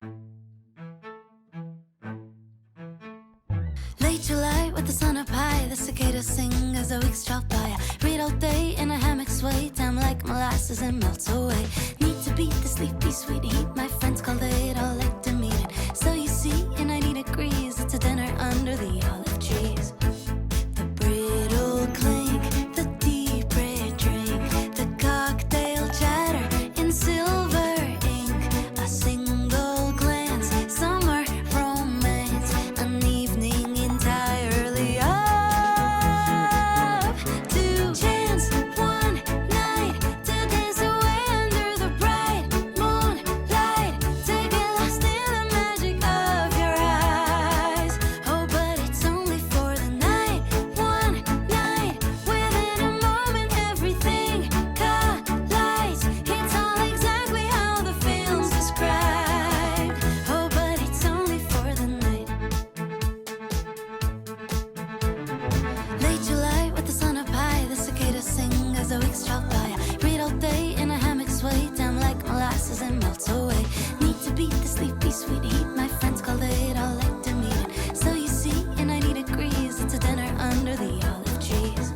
Late July with the sun up high, the cicadas sing as the weeks drop by. I read all day in a hammock sway, time like molasses and melts away. Need to beat the sleepy sweet heat, my friends call it all like to meet it. So you see, in 90 degrees, it's a dinner under the olive trees. The brittle clink, the deep red drink, the cocktail chatter in silver ink. A single glance, summer romance, an evening entirely up to chance one night to dance away under the bright moonlight. Take it lost in the magic of your eyes. Oh, but it's only for the night, one night. Within a moment, everything collides. It's all exactly how the film's described. Oh, but it's only for the night. Late July with the sun up high, the cicadas sing as the weeks drop by. I read all day in a hammock sway, time like molasses and melts away. Need to beat the sleepy sweet heat, my friends call it all like to meet it. So you see, in 90 degrees, it's a dinner under the olive trees.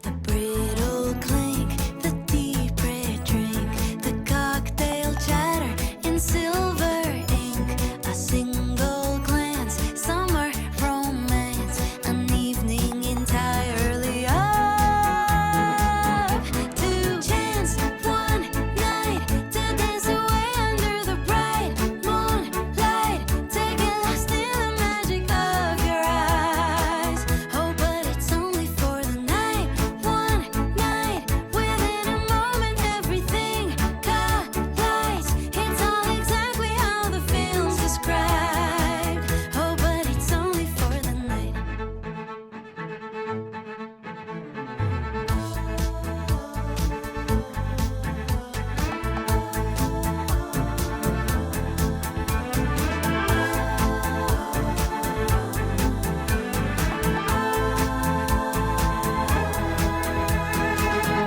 The brittle clink, the deep red drink, the cocktail chatter in silver ink. A single glance, summer romance, an evening entirely up to chance one night to dance away under the bright moonlight. Take it lost in the magic of your eyes. Oh, but it's only for the night, one night. Within a moment, everything collides. It's all exactly how the film's described. Oh, but it's only for the night.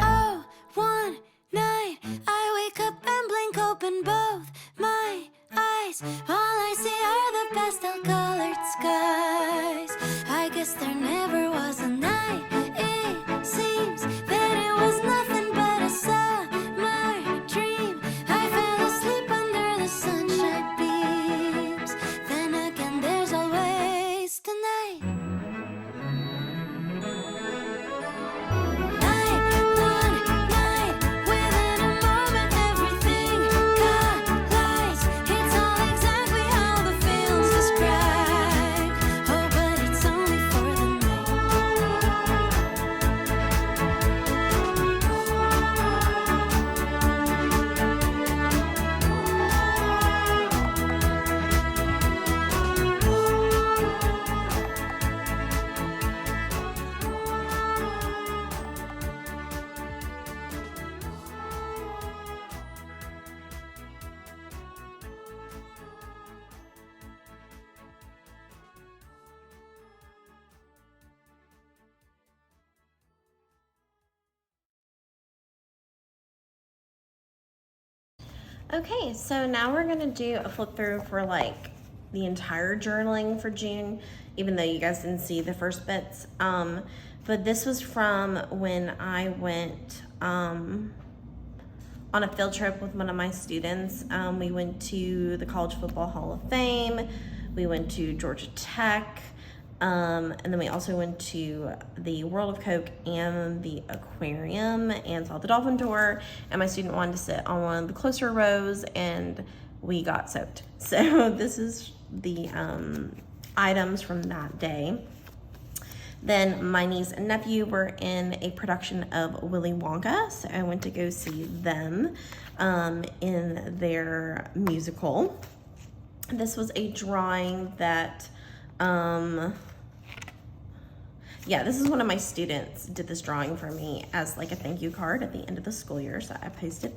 Oh, one night I wake up and blink open both my eyes. All I see are the pastel-colored skies. I guess there never was a night. It seems that it was nothing but a summer dream. I fell asleep under the sunshine beams. Then again, there's always the night. Night, one night, within a moment, everything collides. It's all exactly how the film's described. Oh, but it's only for the night. Okay, so now we're gonna do a flip through for like the entire journaling for June, even though you guys didn't see the first bits. But this was from when I went on a field trip with one of my students. We went to the College Football Hall of Fame, we went to Georgia Tech, and then we also went to the World of Coke and the aquarium and saw the dolphin tour, and my student wanted to sit on one of the closer rows and we got soaked. So this is the items from that day. Then my niece and nephew were in a production of Willy Wonka, so I went to go see them in their musical. This was a drawing that this is one of my students did this drawing for me as like a thank you card at the end of the school year, so I pasted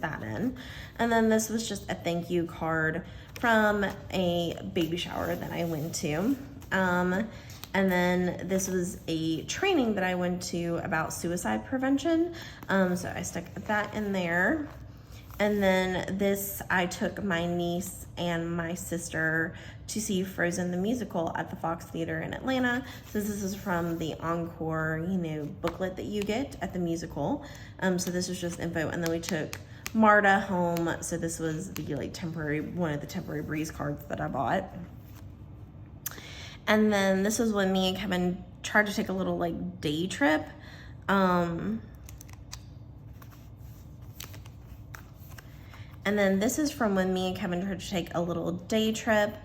that in. And then this was just a thank you card from a baby shower that I went to. And then this was a training that I went to about suicide prevention, so I stuck that in there. And then this, I took my niece and my sister to see Frozen the musical at the Fox Theater in Atlanta. So this is from the Encore, you know, booklet that you get at the musical. So this was just info. And then we took Marta home. So this was the like temporary, one of the temporary breeze cards that I bought. And then this was when me and Kevin tried to take a little like day trip. And then this is from when me and Kevin tried to take a little day trip.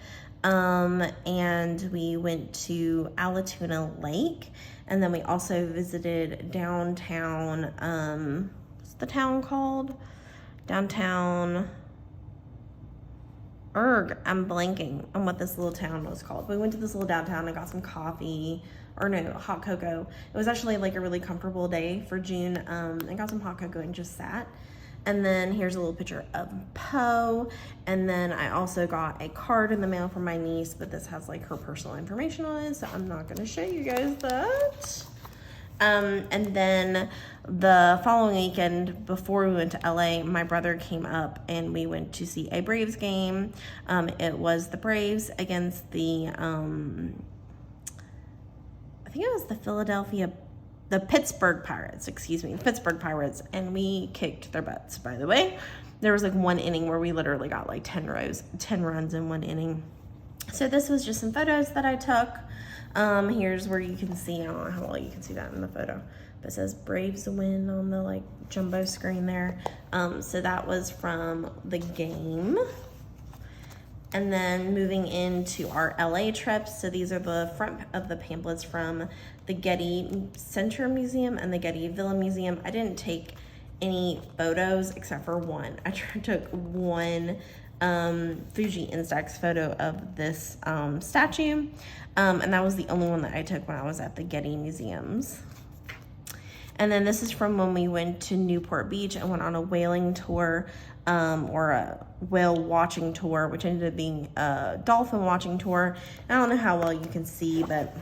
And we went to Alatoona Lake. And then we also visited downtown, what's the town called? Downtown, I'm blanking on what this little town was called. We went to this little downtown and got some coffee, or no, hot cocoa. It was actually like a really comfortable day for June. I got some hot cocoa and just sat. And then here's a little picture of Poe. And then I also got a card in the mail from my niece, but this has like her personal information on it, so I'm not gonna show you guys that. And then the following weekend, before we went to LA, my brother came up and we went to see a Braves game. It was the Braves against the, I think it was the Pittsburgh Pirates, the Pittsburgh Pirates, and we kicked their butts, by the way. There was like one inning where we literally got like 10 runs in one inning. So this was just some photos that I took. Here's where you can see, I don't know how well you can see that in the photo, but it says Braves win on the like jumbo screen there. So that was from the game. And then moving into our LA trips. So these are the front of the pamphlets from the Getty Center Museum and the Getty Villa Museum. I didn't take any photos except for one. I took one Fuji Instax photo of this statue. And that was the only one that I took when I was at the Getty Museums. And then this is from when we went to Newport Beach and went on a whaling tour, or a whale watching tour, which ended up being a dolphin watching tour. I don't know how well you can see, but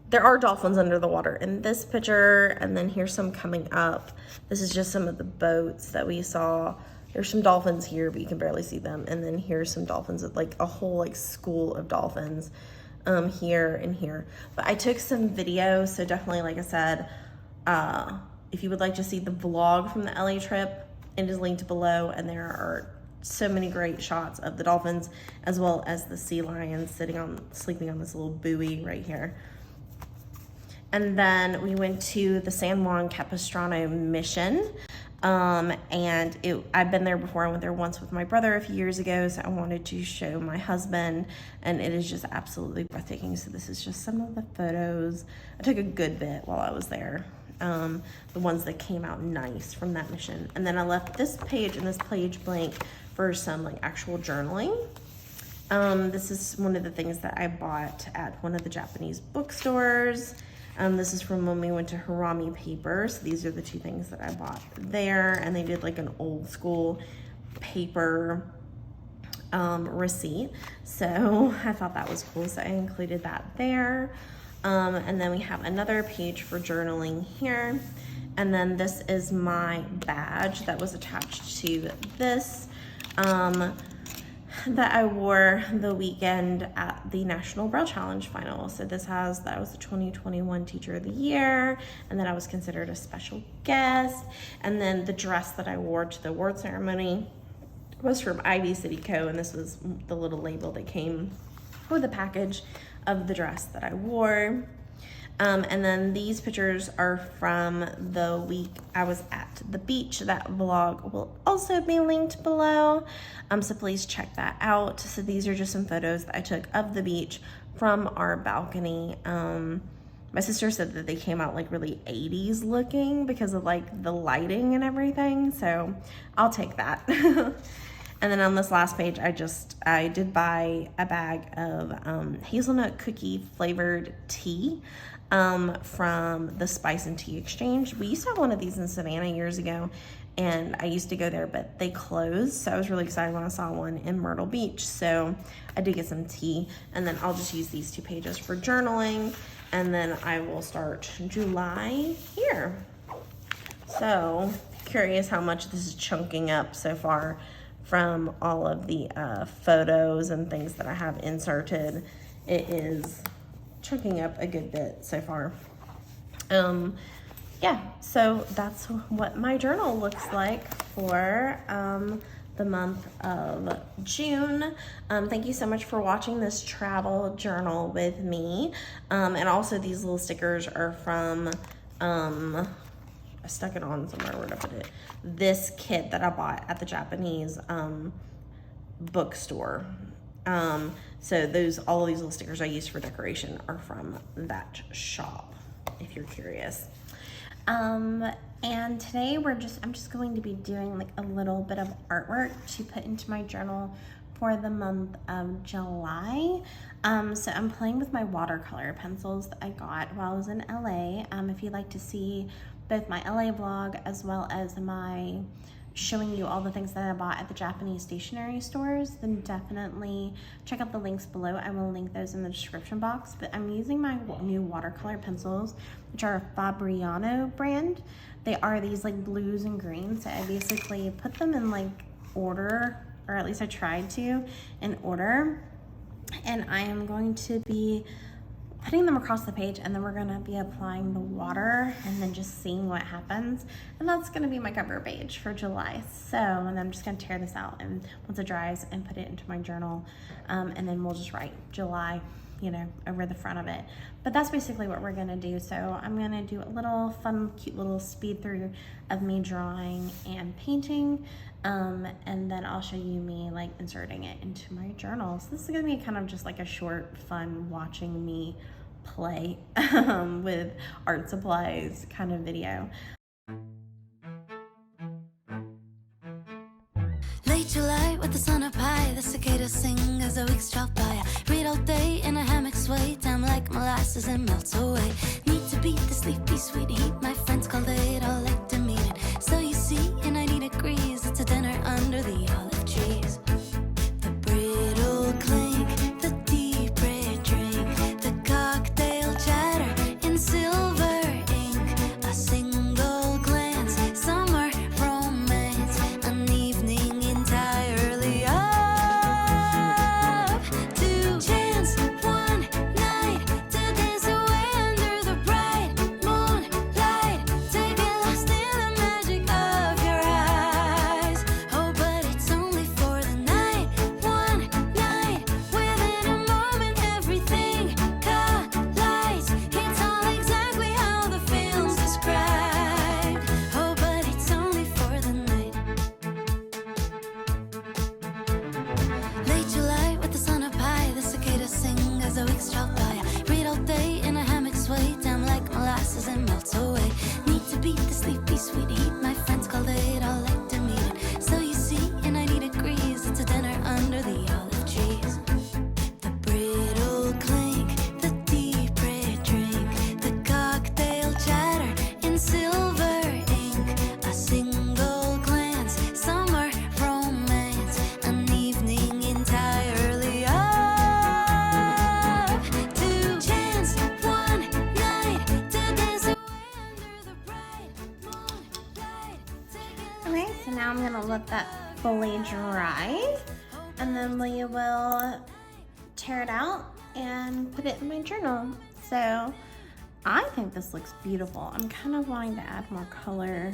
there are dolphins under the water in this picture. And then here's some coming up. This is just some of the boats that we saw. There's some dolphins here, but you can barely see them. And then here's some dolphins, like a whole like school of dolphins here and here. But I took some video, so definitely, like I said, if you would like to see the vlog from the LA trip, it is linked below, and there are so many great shots of the dolphins as well as the sea lions sleeping on this little buoy right here. And then we went to the San Juan Capistrano Mission. And I've been there before. I went there once with my brother a few years ago, so I wanted to show my husband, and it is just absolutely breathtaking. So this is just some of the photos. I took a good bit while I was there, the ones that came out nice from that mission. And then I left this page and this page blank for some like actual journaling. This is one of the things that I bought at one of the Japanese bookstores. This is from when we went to Harami Paper. So these are the two things that I bought there. And they did like an old school paper receipt. So I thought that was cool. So I included that there. And then we have another page for journaling here. And then this is my badge that was attached to this. That I wore the weekend at the National Braille Challenge final. So that was the 2021 Teacher of the Year, and then I was considered a special guest. And then the dress that I wore to the award ceremony was from Ivy City Co., and this was the little label that came with a package of the dress that I wore. And then these pictures are from the week I was at the beach. That vlog will also be linked below, so please check that out. So these are just some photos that I took of the beach from our balcony. My sister said that they came out like really 80s looking because of like the lighting and everything, so I'll take that. And then on this last page, I did buy a bag of hazelnut cookie flavored tea from the Spice and Tea Exchange. We used to have one of these in Savannah years ago, and I used to go there, but they closed. So I was really excited when I saw one in Myrtle Beach. So I did get some tea, and then I'll just use these 2 pages for journaling, and then I will start July here. So curious how much this is chunking up so far from all of the photos and things that I have inserted. It is chunking up a good bit so far. Yeah, so that's what my journal looks like for the month of June. Thank you so much for watching this travel journal with me. And also these little stickers are from, I stuck it on somewhere, where did I put it? This kit that I bought at the Japanese bookstore. So all of these little stickers I use for decoration are from that shop, if you're curious. And today I'm just going to be doing like a little bit of artwork to put into my journal for the month of July. So I'm playing with my watercolor pencils that I got while I was in LA. If you'd like to see both my LA vlog as well as my showing you all the things that I bought at the Japanese stationery stores, then definitely check out the links below. I will link those in the description box. But I'm using my new watercolor pencils, which are a Fabriano brand. They are these like blues and greens. So I basically put them in like order, or at least I tried to, in order. And I am going to be putting them across the page, and then we're gonna be applying the water and then just seeing what happens. And that's gonna be my cover page for July. So, and I'm just gonna tear this out, and once it dries, and put it into my journal. And then we'll just write July, you know, over the front of it. But that's basically what we're gonna do. So I'm gonna do a little fun, cute little speed through of me drawing and painting. And then I'll show you me like inserting it into my journal. So this is gonna be kind of just like a short, fun, watching me play with art supplies kind of video. Late July with the sun up high, the cicadas sing as the weeks drop by. I read all day in a hammock sway, time like molasses and melts away. Need to beat the sleepy sweet heat, my friends call it all like to meet it. So you see, in 90 degrees, it's a dinner under the olive trees. The brittle clink, the deep red drink, the cocktail chatter in silver ink. A single glance, summer romance, an evening entirely up to chance one night to dance away under the bright moonlight, taking lost in the magic of your eyes. Oh, but it's only for the night, one night. Within a moment, everything collides. It's all exactly how the film's described. Oh, but it's only for the night. Late July with the sun up high, the cicadas sing as the weeks drop by. I read all day in a hammock sway, time like molasses and melts away. Need to beat the sleepy sweet heat, my friends call it all like to meet it. So you see, in 90 degrees, it's a dinner under the olive trees. The brittle clink, the deep red drink, the cocktail chatter in silver ink. A single glance, summer romance, an evening entirely up to chance one night to dance away under the bright moonlight. Okay, so now I'm gonna let that fully dry, and then we will tear it out and put it in my journal. So I think this looks beautiful. I'm kind of wanting to add more color.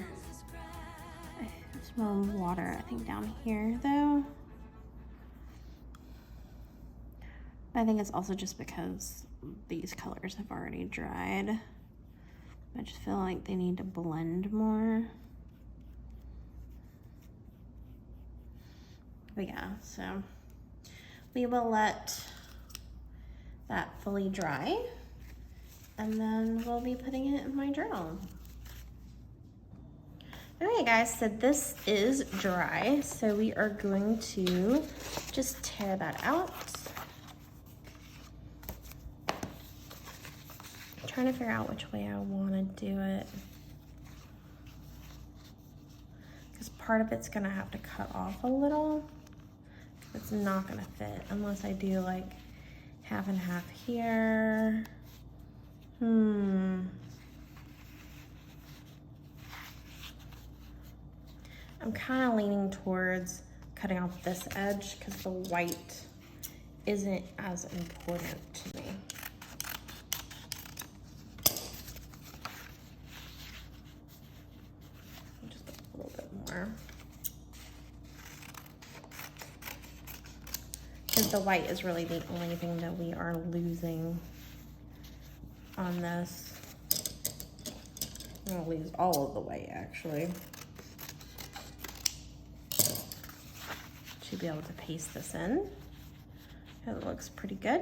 There's more water, I think, down here though. I think it's also just because these colors have already dried. I just feel like they need to blend more. But yeah, so we will let that fully dry, and then we'll be putting it in my journal. Okay guys, so this is dry, so we are going to just tear that out. I'm trying to figure out which way I want to do it, because part of it's gonna have to cut off a little. It's not gonna fit unless I do like half and half here. I'm kind of leaning towards cutting off this edge because the white isn't as important to me. Just a little bit more. Because the white is really the only thing that we are losing on this. I'm gonna lose all of the white actually to be able to paste this in. It looks pretty good.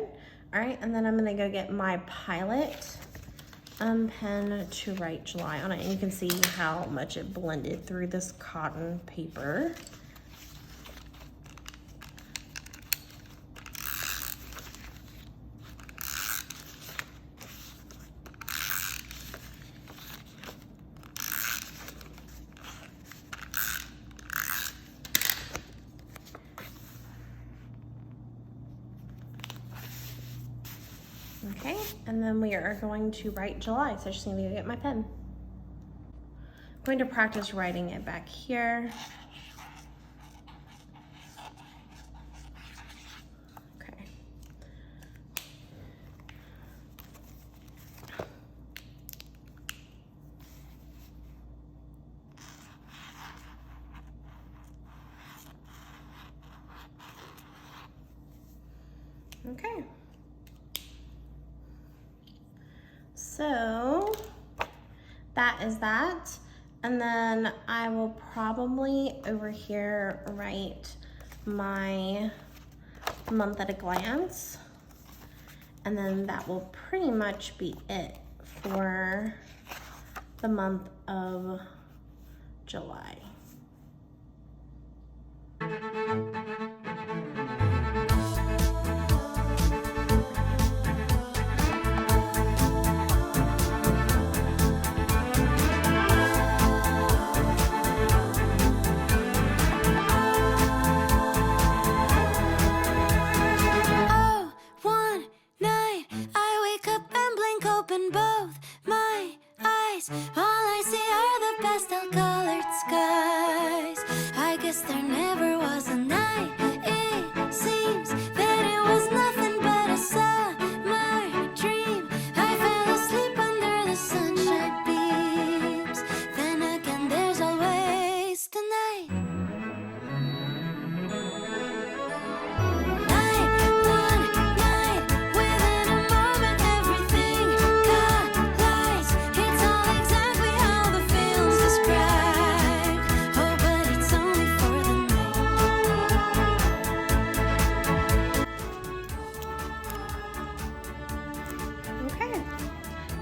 All right, and then I'm gonna go get my Pilot pen to write July on it. And you can see how much it blended through this cotton paper. Okay, and then we are going to write July, so I just need to go get my pen. I'm going to practice writing it back here. Okay. Okay. So that is that. And then I will probably over here write my month at a glance. And then that will pretty much be it for the month of July.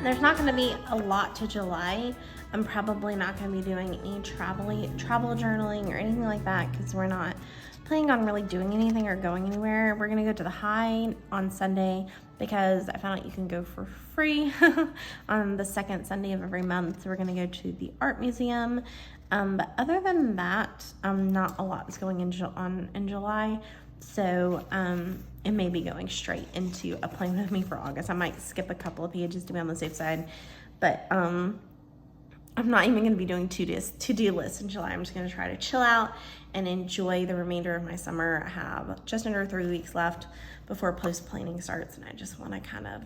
There's not going to be a lot to July. I'm probably not going to be doing any travel journaling or anything like that because we're not planning on really doing anything or going anywhere. We're going to go to the High on Sunday because I found out you can go for free on the second Sunday of every month. So we're going to go to the art museum. But other than that, not a lot is going in July. So it may be going straight into a plan with me for August. I might skip a couple of pages to be on the safe side, but I'm not even going to be doing to-do lists in July. I'm just going to try to chill out and enjoy the remainder of my summer. I have just under 3 weeks left before post-planning starts, and I just want to kind of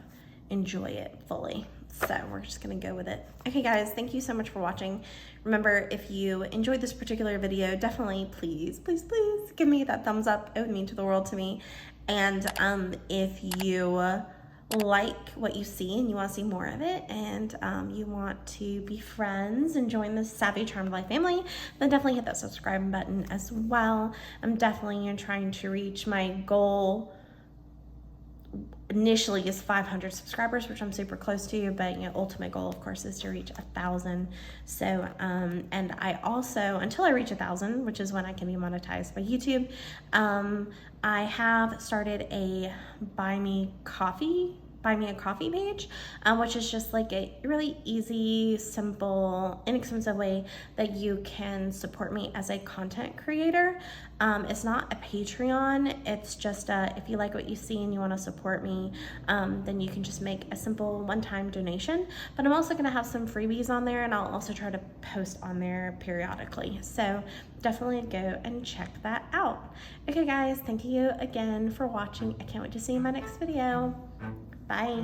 enjoy it fully. So we're just gonna go with it. Okay guys, thank you so much for watching. Remember, if you enjoyed this particular video, definitely please give me that thumbs up. It would mean to the world to me. And if you like what you see and you want to see more of it, and you want to be friends and join the Savvy Charmed Life family, then definitely hit that subscribe button as well. I'm definitely trying to reach my goal. Initially is 500 subscribers, which I'm super close to, but ultimate goal of course is to reach 1,000. So and I also, until I reach 1,000, which is when I can be monetized by YouTube, I have started a buy me coffee buy me a coffee page, which is just like a really easy, simple, inexpensive way that you can support me as a content creator. It's not a Patreon, it's just if you like what you see and you want to support me, then you can just make a simple one-time donation. But I'm also going to have some freebies on there, and I'll also try to post on there periodically. So definitely go and check that out. Okay guys, thank you again for watching. I can't wait to see you in my next video. Bye.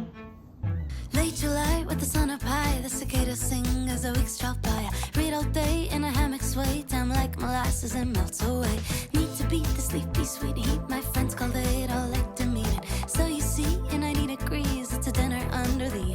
Late July with the sun up high, the cicadas sing as the weeks drop by. I read all day in a hammock sway, time like molasses and melts away. Need to beat the sleepy sweet heat, my friends call it all like to meet it. So you see, in 90 degrees, it's a dinner under the